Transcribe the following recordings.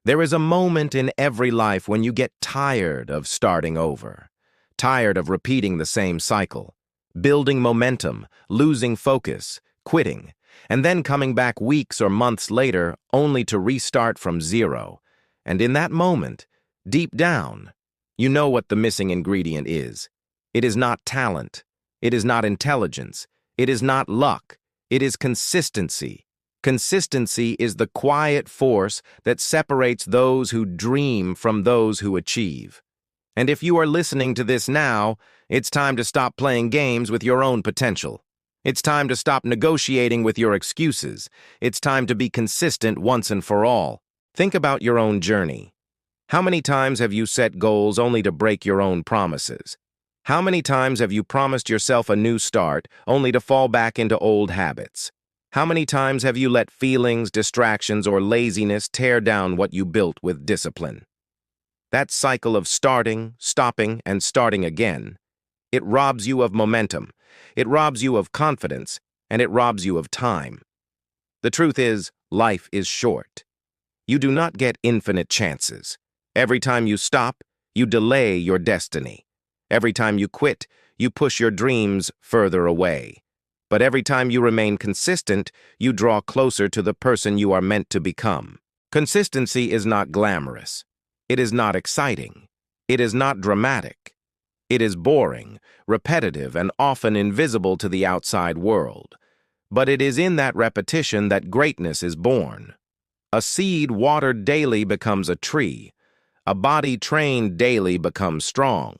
There is a moment in every life when you get tired of starting over, tired of repeating the same cycle, building momentum, losing focus, quitting, and then coming back weeks or months later only to restart from zero. And in that moment, deep down, you know what the missing ingredient is. It is not talent. It is not intelligence. It is not luck. It is consistency. Consistency is the quiet force that separates those who dream from those who achieve. And if you are listening to this now, it's time to stop playing games with your own potential. It's time to stop negotiating with your excuses. It's time to be consistent once and for all. Think about your own journey. How many times have you set goals only to break your own promises? How many times have you promised yourself a new start only to fall back into old habits? How many times have you let feelings, distractions, or laziness tear down what you built with discipline? That cycle of starting, stopping, and starting again, it robs you of momentum, it robs you of confidence, and it robs you of time. The truth is, life is short. You do not get infinite chances. Every time you stop, you delay your destiny. Every time you quit, you push your dreams further away. But every time you remain consistent, you draw closer to the person you are meant to become. Consistency is not glamorous. It is not exciting. It is not dramatic. It is boring, repetitive, and often invisible to the outside world. But it is in that repetition that greatness is born. A seed watered daily becomes a tree. A body trained daily becomes strong.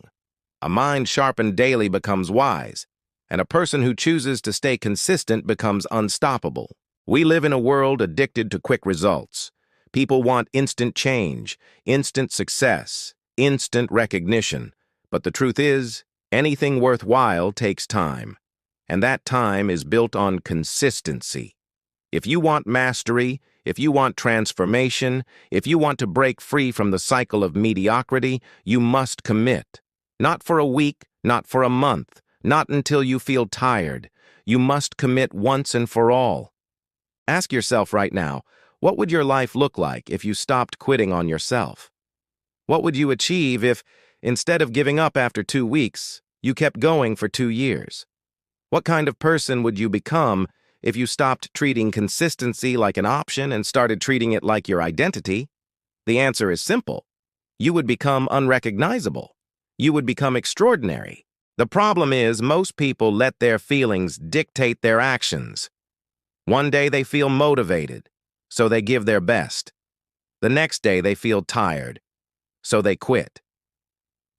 A mind sharpened daily becomes wise. And a person who chooses to stay consistent becomes unstoppable. We live in a world addicted to quick results. People want instant change, instant success, instant recognition. But the truth is, anything worthwhile takes time. And that time is built on consistency. If you want mastery, if you want transformation, if you want to break free from the cycle of mediocrity, you must commit. Not for a week, not for a month. Not until you feel tired. You must commit once and for all. Ask yourself right now, what would your life look like if you stopped quitting on yourself? What would you achieve if, instead of giving up after 2 weeks, you kept going for 2 years? What kind of person would you become if you stopped treating consistency like an option and started treating it like your identity? The answer is simple. You would become unrecognizable. You would become extraordinary. The problem is, most people let their feelings dictate their actions. One day they feel motivated, so they give their best. The next day they feel tired, so they quit.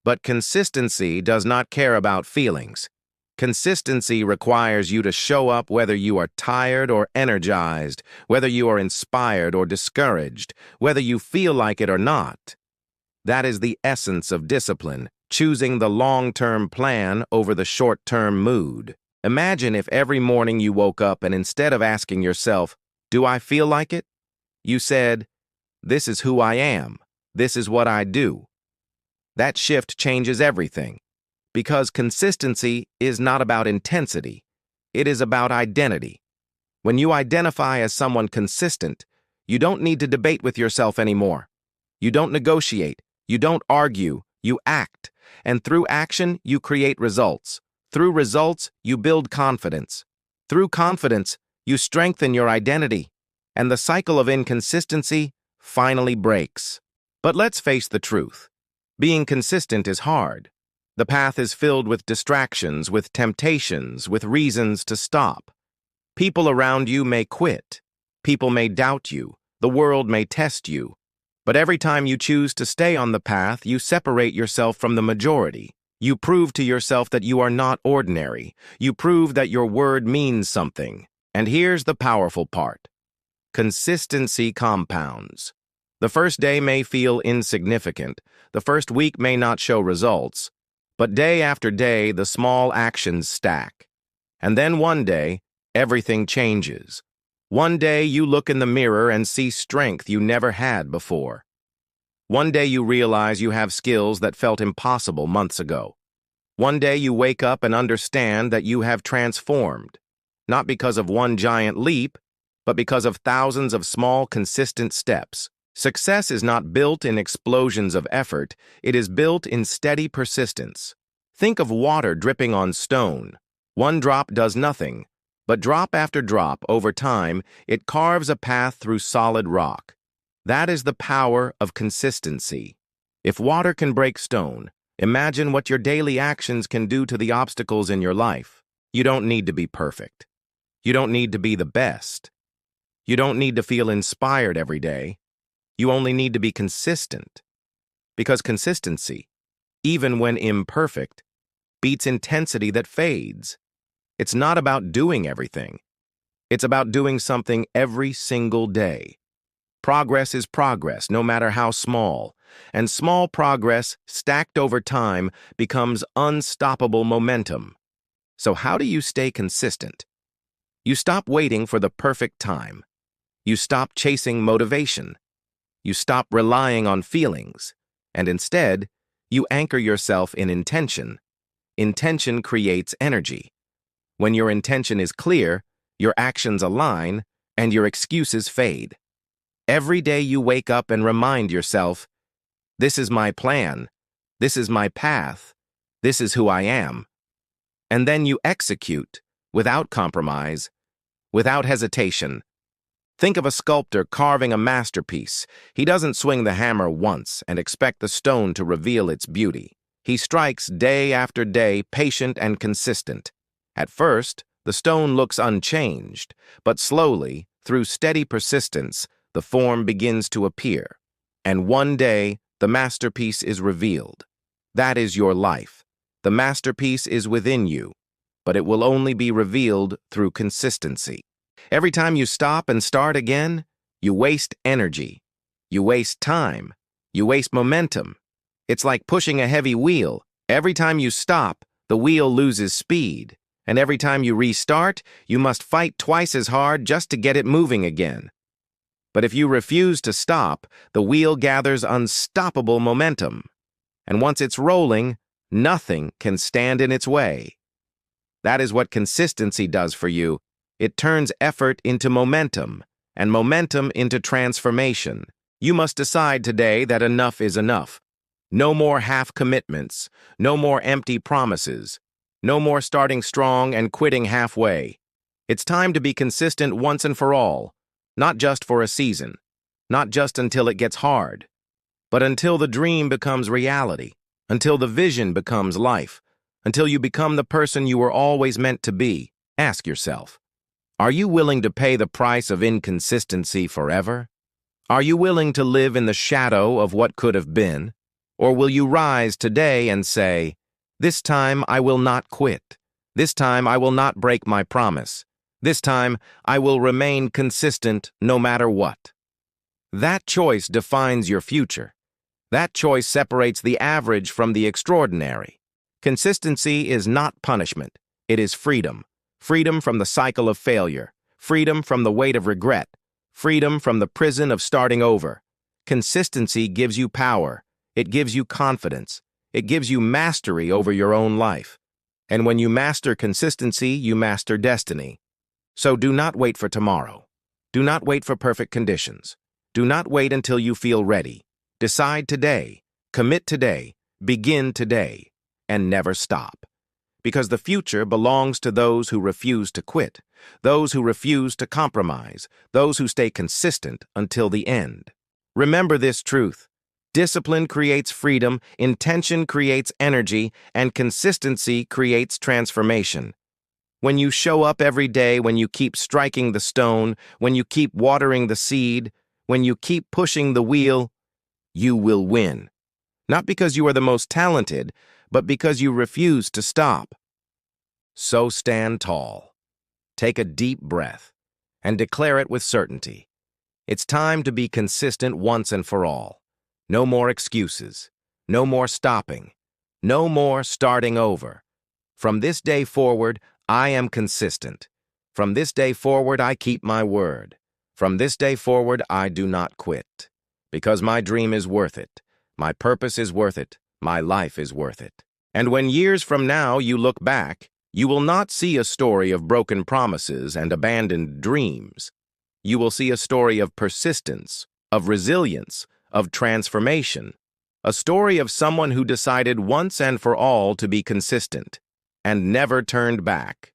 But consistency does not care about feelings. Consistency requires you to show up whether you are tired or energized, whether you are inspired or discouraged, whether you feel like it or not. That is the essence of discipline. Choosing the long-term plan over the short-term mood. Imagine if every morning you woke up and instead of asking yourself, "Do I feel like it?" you said, "This is who I am. This is what I do." That shift changes everything. Because consistency is not about intensity. It is about identity. When you identify as someone consistent, you don't need to debate with yourself anymore. You don't negotiate. You don't argue. You act. And through action, you create results. Through results, you build confidence. Through confidence, you strengthen your identity. And the cycle of inconsistency finally breaks. But let's face the truth. Being consistent is hard. The path is filled with distractions, with temptations, with reasons to stop. People around you may quit. People may doubt you. The world may test you. But every time you choose to stay on the path, you separate yourself from the majority. You prove to yourself that you are not ordinary. You prove that your word means something. And here's the powerful part. Consistency compounds. The first day may feel insignificant. The first week may not show results. But day after day, the small actions stack. And then one day, everything changes. One day you look in the mirror and see strength you never had before. One day you realize you have skills that felt impossible months ago. One day you wake up and understand that you have transformed, not because of one giant leap, but because of thousands of small, consistent steps. Success is not built in explosions of effort, it is built in steady persistence. Think of water dripping on stone. One drop does nothing, but drop after drop, over time, it carves a path through solid rock. That is the power of consistency. If water can break stone, imagine what your daily actions can do to the obstacles in your life. You don't need to be perfect. You don't need to be the best. You don't need to feel inspired every day. You only need to be consistent. Because consistency, even when imperfect, beats intensity that fades. It's not about doing everything. It's about doing something every single day. Progress is progress, no matter how small, and small progress stacked over time becomes unstoppable momentum. So how do you stay consistent? You stop waiting for the perfect time. You stop chasing motivation. You stop relying on feelings, and instead, you anchor yourself in intention. Intention creates energy. When your intention is clear, your actions align, and your excuses fade. Every day you wake up and remind yourself, this is my plan, this is my path, this is who I am. And then you execute, without compromise, without hesitation. Think of a sculptor carving a masterpiece. He doesn't swing the hammer once and expect the stone to reveal its beauty. He strikes day after day, patient and consistent. At first, the stone looks unchanged, but slowly, through steady persistence, the form begins to appear. And one day, the masterpiece is revealed. That is your life. The masterpiece is within you, but it will only be revealed through consistency. Every time you stop and start again, you waste energy. You waste time. You waste momentum. It's like pushing a heavy wheel. Every time you stop, the wheel loses speed. And every time you restart, you must fight twice as hard just to get it moving again. But if you refuse to stop, the wheel gathers unstoppable momentum. And once it's rolling, nothing can stand in its way. That is what consistency does for you. It turns effort into momentum, and momentum into transformation. You must decide today that enough is enough. No more half commitments, no more empty promises, no more starting strong and quitting halfway. It's time to be consistent once and for all, not just for a season, not just until it gets hard, but until the dream becomes reality, until the vision becomes life, until you become the person you were always meant to be. Ask yourself, are you willing to pay the price of inconsistency forever? Are you willing to live in the shadow of what could have been? Or will you rise today and say, this time I will not quit. This time I will not break my promise. This time I will remain consistent no matter what. That choice defines your future. That choice separates the average from the extraordinary. Consistency is not punishment. It is freedom. Freedom from the cycle of failure. Freedom from the weight of regret. Freedom from the prison of starting over. Consistency gives you power. It gives you confidence. It gives you mastery over your own life. And when you master consistency, you master destiny. So do not wait for tomorrow. Do not wait for perfect conditions. Do not wait until you feel ready. Decide today. Commit today. Begin today. And never stop. Because the future belongs to those who refuse to quit, those who refuse to compromise, those who stay consistent until the end. Remember this truth. Discipline creates freedom, intention creates energy, and consistency creates transformation. When you show up every day, when you keep striking the stone, when you keep watering the seed, when you keep pushing the wheel, you will win. Not because you are the most talented, but because you refuse to stop. So stand tall. Take a deep breath and declare it with certainty. It's time to be consistent once and for all. No more excuses. No more stopping. No more starting over. From this day forward, I am consistent. From this day forward, I keep my word. From this day forward, I do not quit. Because my dream is worth it. My purpose is worth it. My life is worth it. And when years from now you look back, you will not see a story of broken promises and abandoned dreams. You will see a story of persistence, of resilience, of transformation. A story of someone who decided once and for all to be consistent and never turned back.